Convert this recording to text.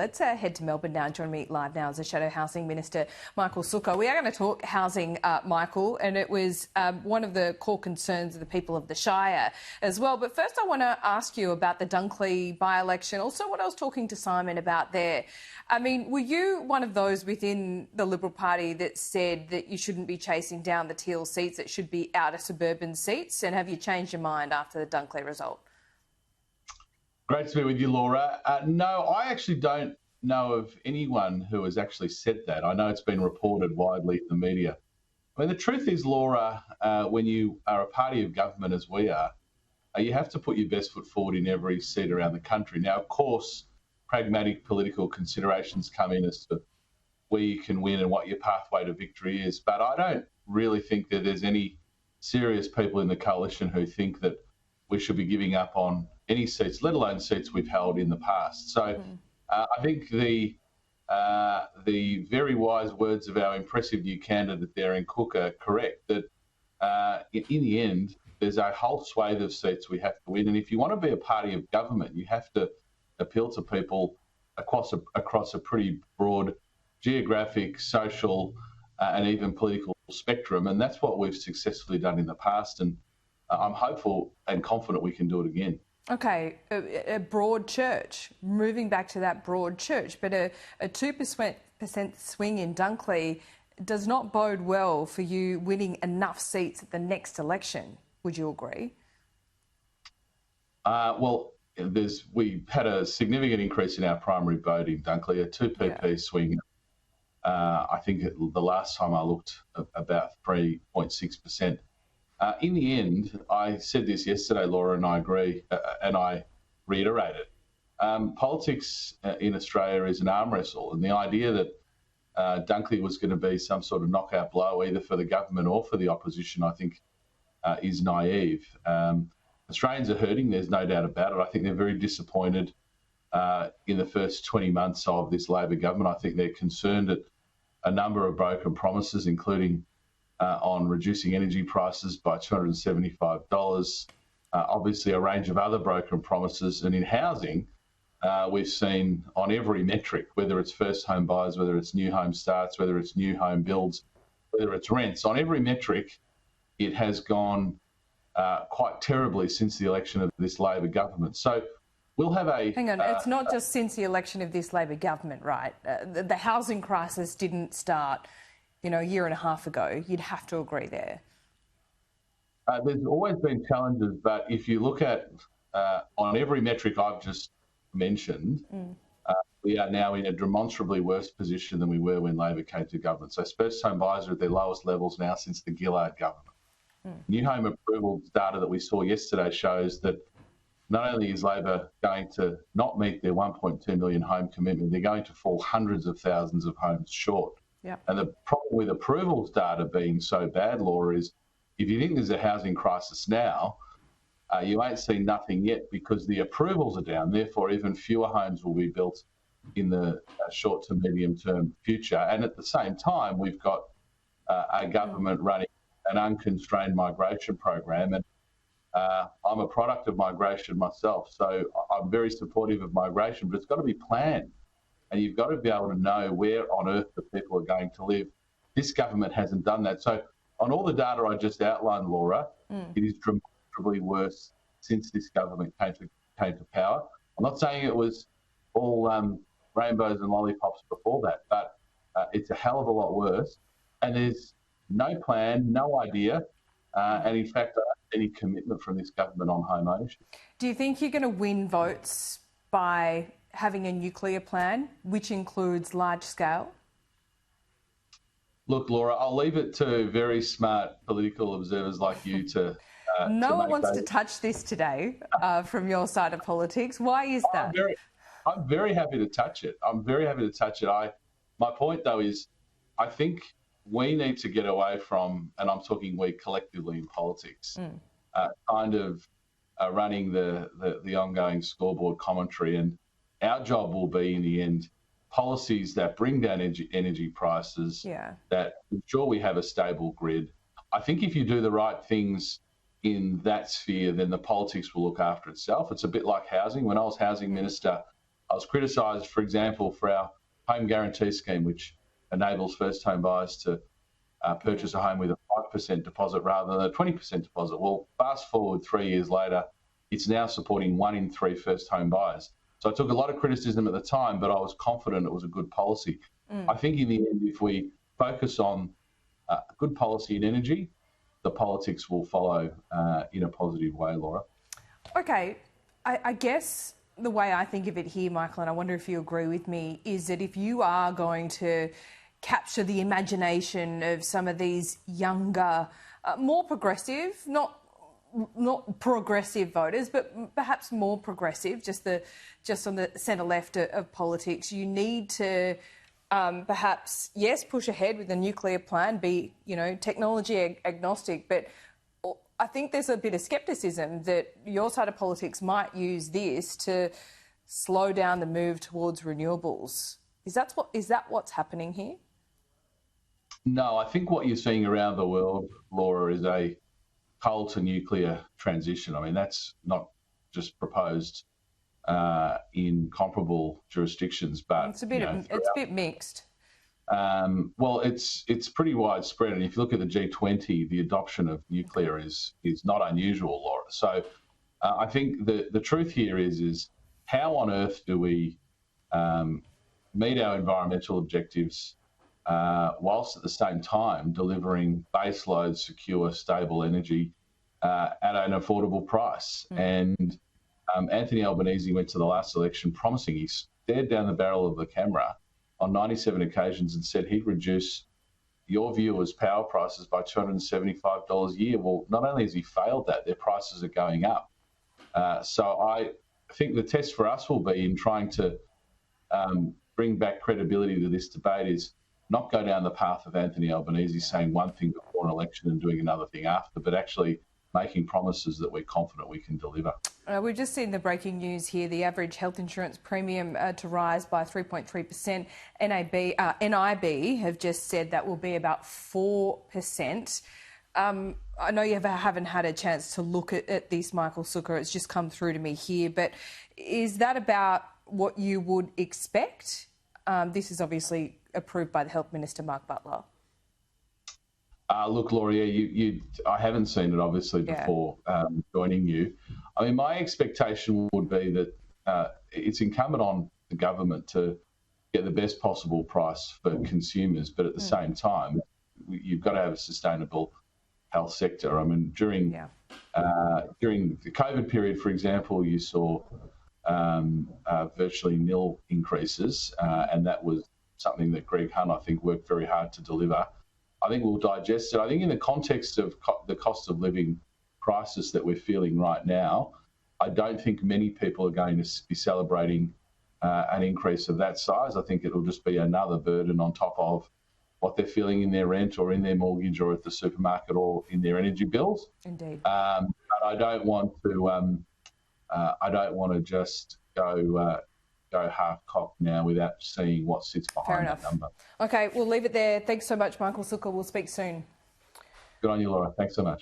Let's head to Melbourne now. Joining me live now is the Shadow Housing Minister, Michael Sukkar. We are going to talk housing, Michael, and it was one of the core concerns of the people of the Shire as well. But first I want to ask you about the Dunkley by-election, also what I was talking to Simon about there. I mean, were you one of those within the Liberal Party that said that you shouldn't be chasing down the Teal seats, it should be outer suburban seats? And have you changed your mind after the Dunkley result? Great to be with you, Laura. No, I actually don't know of anyone who has actually said that. I know it's been reported widely in the media. I mean, the truth is, Laura, when you are a party of government as we are, you have to put your best foot forward in every seat around the country. Now, of course, pragmatic political considerations come in as to where you can win and what your pathway to victory is. But I don't really think that there's any serious people in the coalition who think that we should be giving up on any seats, let alone seats we've held in the past. So I think the very wise words of our impressive new candidate there in Cook are correct, that in the end, there's a whole swathe of seats we have to win. And if you want to be a party of government, you have to appeal to people across a pretty broad geographic, social and even political spectrum. And that's what we've successfully done in the past. And I'm hopeful and confident we can do it again. Okay, a broad church, moving back to that broad church, but a 2% swing in Dunkley does not bode well for you winning enough seats at the next election. Would you agree? Well, we had a significant increase in our primary vote in Dunkley, a 2 pp swing. I think the last time I looked, about 3.6%. In the end, I said this yesterday, Laura, and I agree, and I reiterate it. Politics in Australia is an arm wrestle, and the idea that Dunkley was going to be some sort of knockout blow either for the government or for the opposition, I think, is naive. Australians are hurting, there's no doubt about it. I think they're very disappointed in the first 20 months of this Labor government. I think they're concerned at a number of broken promises, including on reducing energy prices by $275, obviously a range of other broken promises. And in housing, we've seen on every metric, whether it's first home buyers, whether it's new home starts, whether it's new home builds, whether it's rents, on every metric, it has gone quite terribly since the election of this Labor government. So we'll have a... Hang on, it's not just since the election of this Labor government, right? The housing crisis didn't start, a year and a half ago. You'd have to agree there. There's always been challenges, but if you look at on every metric I've just mentioned, we are now in a demonstrably worse position than we were when Labor came to government. So first home buyers are at their lowest levels now since the Gillard government. New home approvals data that we saw yesterday shows that not only is Labor going to not meet their 1.2 million home commitment, they're going to fall hundreds of thousands of homes short. Yep. And the problem with approvals data being so bad, Laura, is if you think there's a housing crisis now, you ain't seen nothing yet because the approvals are down. Therefore, even fewer homes will be built in the short to medium term future. And at the same time, we've got a government running an unconstrained migration program. And I'm a product of migration myself, so I'm very supportive of migration, but it's got to be planned. And you've got to be able to know where on earth the people are going to live. This government hasn't done that. So on all the data I just outlined, Laura, it is dramatically worse since this government came to power. I'm not saying it was all rainbows and lollipops before that, but it's a hell of a lot worse. And there's no plan, no idea, and in fact, any commitment from this government on home ownership. Do you think you're going to win votes by having a nuclear plan, which includes large scale? Look, Laura, I'll leave it to very smart political observers like you to... no one wants to touch this today from your side of politics. Why is that? I'm very happy to touch it. My point, though, is I think we need to get away from, and I'm talking we collectively in politics, kind of running the ongoing scoreboard commentary. And our job will be, in the end, policies that bring down energy prices, that ensure we have a stable grid. I think if you do the right things in that sphere, then the politics will look after itself. It's a bit like housing. When I was housing minister, I was criticised, for example, for our home guarantee scheme, which enables first home buyers to purchase a home with a 5% deposit rather than a 20% deposit. Well, fast forward 3 years later, it's now supporting 1 in 3 first home buyers. So I took a lot of criticism at the time, but I was confident it was a good policy. I think in the end, if we focus on good policy in energy, the politics will follow in a positive way, Laura. Okay, I guess the way I think of it here, Michael, and I wonder if you agree with me, is that if you are going to capture the imagination of some of these younger, more progressive, not progressive voters, but perhaps more progressive, just on the centre left of politics, you need to perhaps, yes, push ahead with the nuclear plan, be, technology agnostic, but I think there's a bit of scepticism that your side of politics might use this to slow down the move towards renewables. Is that what's happening here? No, I think what you're seeing around the world, Laura, is a coal to nuclear transition. I mean, that's not just proposed in comparable jurisdictions, but it's a bit mixed. Well, it's pretty widespread, and if you look at the G20, the adoption of nuclear is not unusual, Laura. So I think the truth here is how on earth do we meet our environmental objectives whilst at the same time delivering baseload, secure, stable energy at an affordable price? And Anthony Albanese went to the last election promising, he stared down the barrel of the camera on 97 occasions and said he'd reduce your viewers' power prices by $275 a year. Well, not only has he failed that, their prices are going up. So I think the test for us will be in trying to bring back credibility to this debate is not go down the path of Anthony Albanese saying one thing before an election and doing another thing after, but actually making promises that we're confident we can deliver. We've just seen the breaking news here, the average health insurance premium to rise by 3.3%. NIB have just said that will be about 4%. I know you haven't had a chance to look at this, Michael Sukkar. It's just come through to me here. But is that about what you would expect? This is obviously approved by the Health Minister, Mark Butler. Look, Laura, I haven't seen it, obviously, before joining you. I mean, my expectation would be that it's incumbent on the government to get the best possible price for consumers, but at the same time, you've got to have a sustainable health sector. I mean, during the COVID period, for example, you saw virtually nil increases, and that was something that Greg Hunt, I think, worked very hard to deliver. I think we'll digest it. I think in the context of the cost of living crisis that we're feeling right now, I don't think many people are going to be celebrating an increase of that size. I think it'll just be another burden on top of what they're feeling in their rent or in their mortgage or at the supermarket or in their energy bills. Indeed. But I don't want to just go half-cocked now without seeing what sits behind that number. Okay, we'll leave it there. Thanks so much, Michael Sukkar. We'll speak soon. Good on you, Laura. Thanks so much.